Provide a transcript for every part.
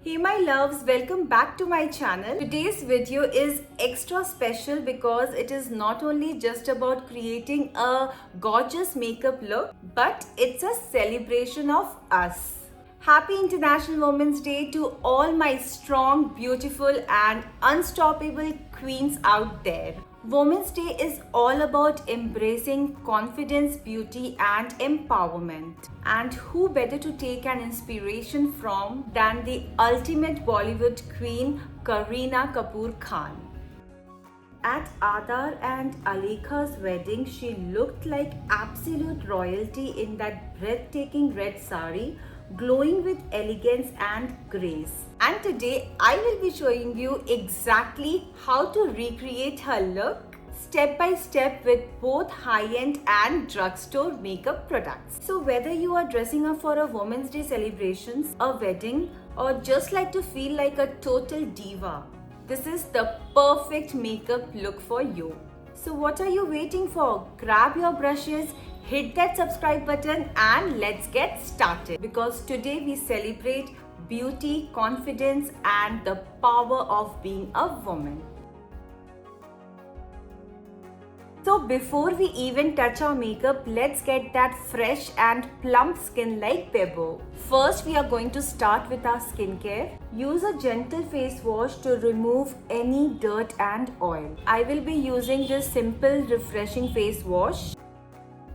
Hey my loves, welcome back to my channel. Today's video is extra special because it is not only just about creating a gorgeous makeup look, but it's a celebration of us. Happy International Women's Day to all my strong, beautiful and unstoppable queens out there. Women's Day is all about embracing confidence, beauty and empowerment. And who better to take an inspiration from than the ultimate Bollywood queen Kareena Kapoor Khan. At Adar and Alika's wedding, she looked like absolute royalty in that breathtaking red sari, glowing with elegance and grace. And today I will be showing you exactly how to recreate her look step by step with both high-end and drugstore makeup products. So whether you are dressing up for a Women's Day celebrations, a wedding, or just like to feel like a total diva, this is the perfect makeup look for you. So what are you waiting for? Grab your brushes, hit that subscribe button and let's get started. Because today we celebrate beauty, confidence and the power of being a woman. So before we even touch our makeup, let's get that fresh and plump skin like Bebo. First, we are going to start with our skincare. Use a gentle face wash to remove any dirt and oil. I will be using this simple refreshing face wash.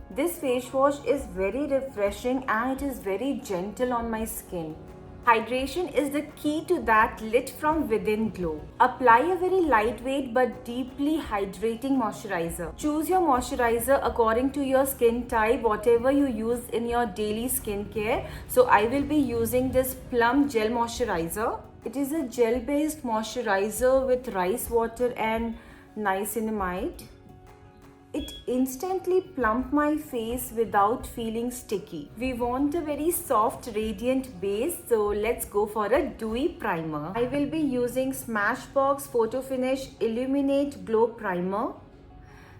This face wash is very refreshing and it is very gentle on my skin. Hydration is the key to that lit from within glow. Apply a very lightweight but deeply hydrating moisturizer. Choose your moisturizer according to your skin type, whatever you use in your daily skincare. So I will be using this Plum Gel Moisturizer. It is a gel based moisturizer with rice water and niacinamide. It instantly plumped my face without feeling sticky. We want a very soft radiant base, so let's go for a dewy primer. I will be using Smashbox Photo Finish Illuminate Glow Primer.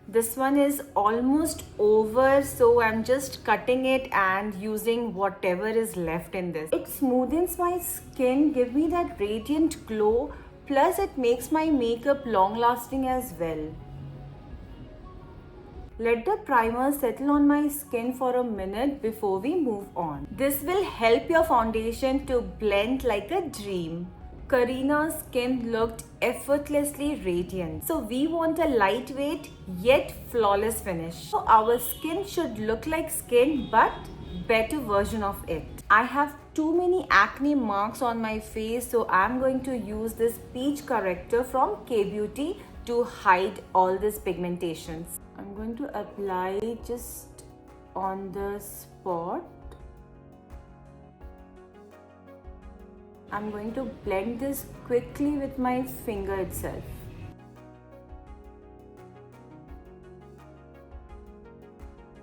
This one is almost over, so I'm just cutting it and using whatever is left in this. It smoothens my skin, give me that radiant glow, plus it makes my makeup long lasting as well. Let the primer settle on my skin for a minute before we move on. This will help your foundation to blend like a dream. Kareena's skin looked effortlessly radiant. So we want a lightweight yet flawless finish. So our skin should look like skin but better version of it. I have too many acne marks on my face, so I'm going to use this peach corrector from K-Beauty to hide all these pigmentations. I'm going to apply just on the spot. I'm going to blend this quickly with my finger itself.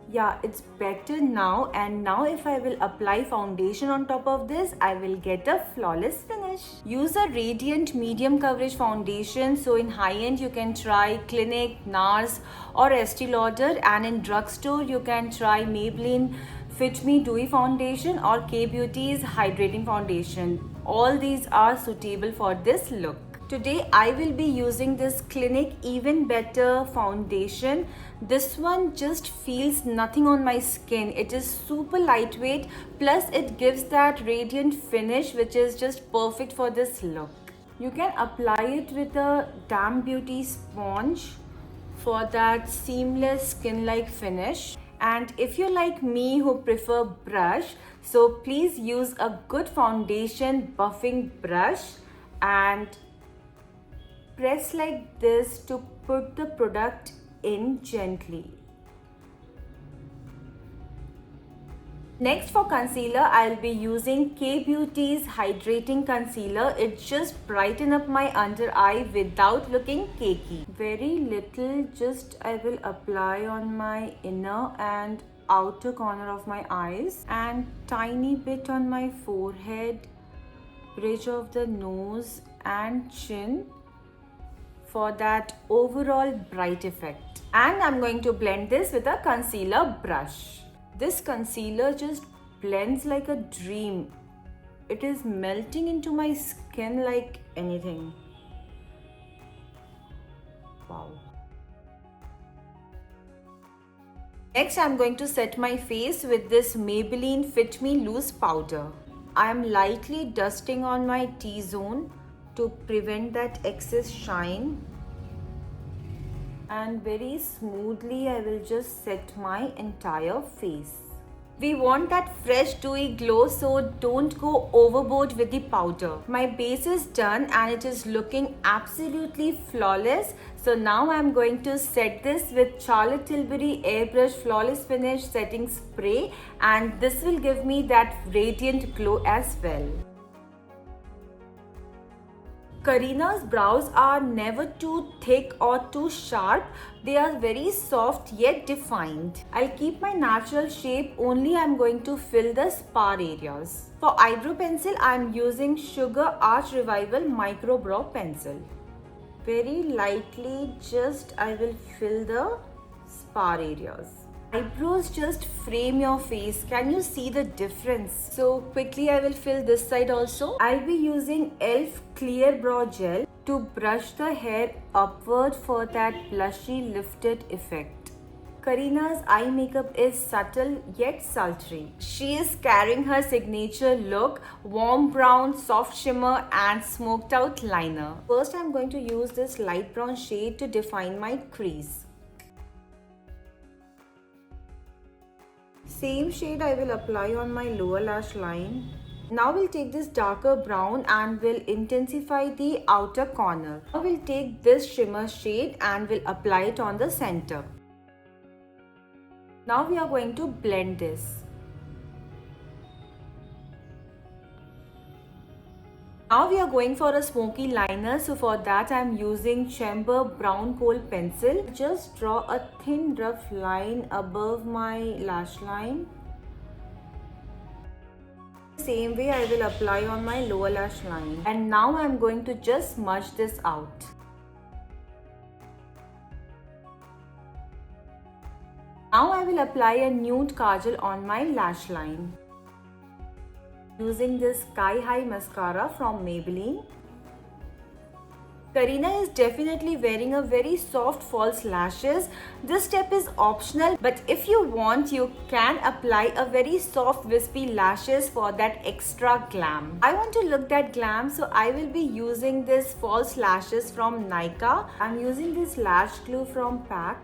Yeah, it's better now, and now if I will apply foundation on top of this, I will get a flawless finish. Use a radiant medium coverage foundation. So in high end you can try Clinique, NARS or Estee Lauder, and in drugstore you can try Maybelline Fit Me Dewy Foundation or K-Beauty's Hydrating Foundation. All these are suitable for this look. Today I will be using this Clinique Even Better foundation. This one just feels nothing on my skin. It is super lightweight, plus it gives that radiant finish which is just perfect for this look. You can apply it with a Damn Beauty sponge for that seamless skin-like finish. And if you're like me who prefer brush, so please use a good foundation buffing brush and press like this to put the product in gently. Next for concealer, I'll be using K-Beauty's Hydrating Concealer. It just brighten up my under eye without looking cakey. Very little just I will apply on my inner and outer corner of my eyes and tiny bit on my forehead, bridge of the nose and chin for that overall bright effect. And I'm going to blend this with a concealer brush. This concealer just blends like a dream. It is melting into my skin like anything. Wow. Next, I'm going to set my face with this Maybelline Fit Me Loose powder. I am lightly dusting on my T-zone to prevent that excess shine. And very smoothly, I will just set my entire face. We want that fresh dewy glow, so don't go overboard with the powder. My base is done and it is looking absolutely flawless. So now I am going to set this with Charlotte Tilbury Airbrush Flawless Finish Setting Spray, and this will give me that radiant glow as well. Karina's brows are never too thick or too sharp. They are very soft yet defined. I'll keep my natural shape, only I'm going to fill the spar areas. For eyebrow pencil, I'm using Sugar Arch Revival Micro Brow Pencil. Very lightly, just I will fill the spar areas. Eyebrows just frame your face. Can you see the difference? So quickly I will fill this side also. I'll be using e.l.f. Clear Brow Gel to brush the hair upward for that blushy lifted effect. Karina's eye makeup is subtle yet sultry. She is carrying her signature look, warm brown, soft shimmer and smoked out liner. First I'm going to use this light brown shade to define my crease. Same shade I will apply on my lower lash line. Now we'll take this darker brown and we'll intensify the outer corner. Now we'll take this shimmer shade and we'll apply it on the center. Now we are going to blend this. Now we are going for a smoky liner, so for that I am using Chamber Brown Coal Pencil. Just draw a thin rough line above my lash line. Same way I will apply on my lower lash line. And now I am going to just smudge this out. Now I will apply a nude kajal on my lash line. Using this Sky High mascara from Maybelline. Karina is definitely wearing a very soft false lashes. This step is optional, but if you want, you can apply a very soft wispy lashes for that extra glam. I want to look that glam, so I will be using this false lashes from Nykaa. I'm using this lash glue from PAC.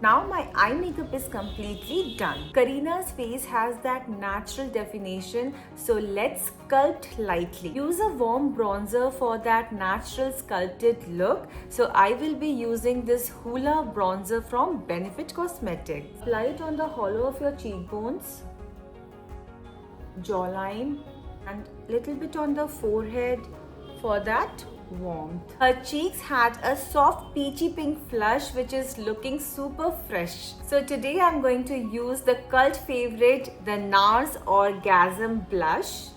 Now my eye makeup is completely done. Karina's face has that natural definition, so let's sculpt lightly. Use a warm bronzer for that natural sculpted look. So I will be using this Hoola bronzer from Benefit Cosmetics. Apply it on the hollow of your cheekbones, jawline, and little bit on the forehead for that warmth. Her cheeks had a soft peachy pink flush which is looking super fresh. So today I'm going to use the cult favorite, the NARS Orgasm Blush.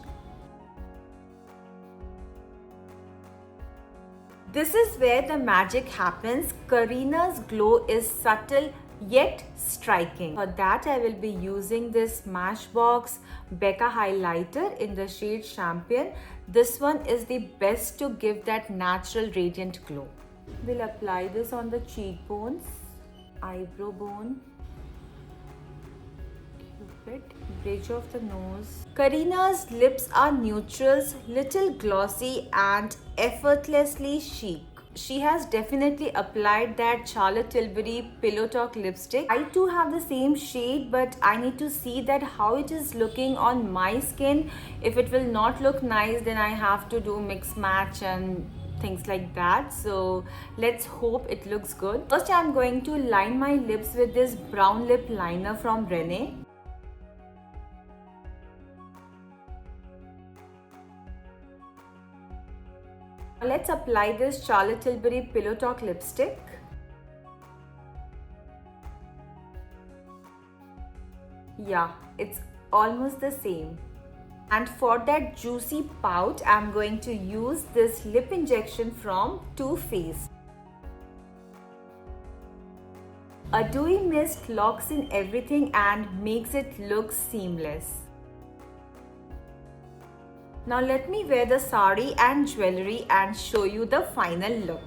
This is where the magic happens. Karina's glow is subtle yet striking. For that I will be using this Smashbox Becca highlighter in the shade Champion. This one is the best to give that natural radiant glow. We'll apply this on the cheekbones, eyebrow bone, cupid, bridge of the nose. Karina's lips are neutrals, little glossy and effortlessly chic. She has definitely applied that Charlotte Tilbury Pillow Talk lipstick. I too have the same shade, but I need to see that how it is looking on my skin. If it will not look nice, then I have to do mix match and things like that. So let's hope it looks good. First I'm going to line my lips with this brown lip liner from Rene. Let's apply this Charlotte Tilbury Pillow Talk lipstick. Yeah, it's almost the same. And for that juicy pout, I'm going to use this lip injection from Too Faced. A dewy mist locks in everything and makes it look seamless. Now let me wear the sari and jewelry and show you the final look.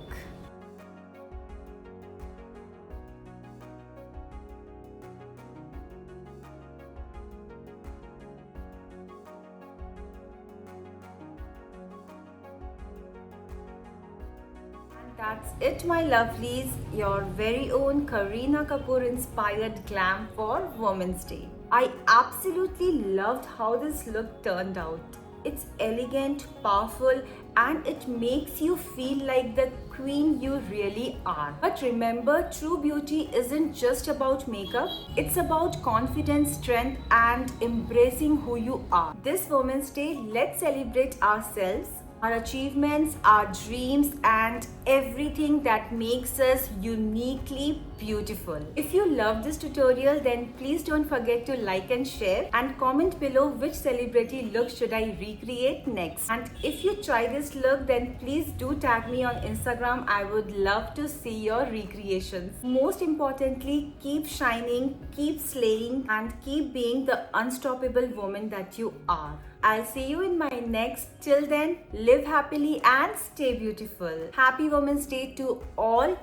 That's it, my lovelies, your very own Kareena Kapoor inspired glam for Women's Day. I absolutely loved how this look turned out. It's elegant, powerful, and it makes you feel like the queen you really are. But remember, true beauty isn't just about makeup, it's about confidence, strength, and embracing who you are. This Women's Day, let's celebrate ourselves, our achievements, our dreams, and everything that makes us uniquely beautiful. If you love this tutorial, then please don't forget to like and share, and comment below which celebrity look should I recreate next. And if you try this look, then please do tag me on Instagram. I would love to see your recreations. Most importantly, keep shining, keep slaying, and keep being the unstoppable woman that you are. I'll see you in my next. Till then, live happily and stay beautiful. Happy Women's Day to all.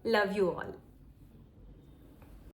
Love you all.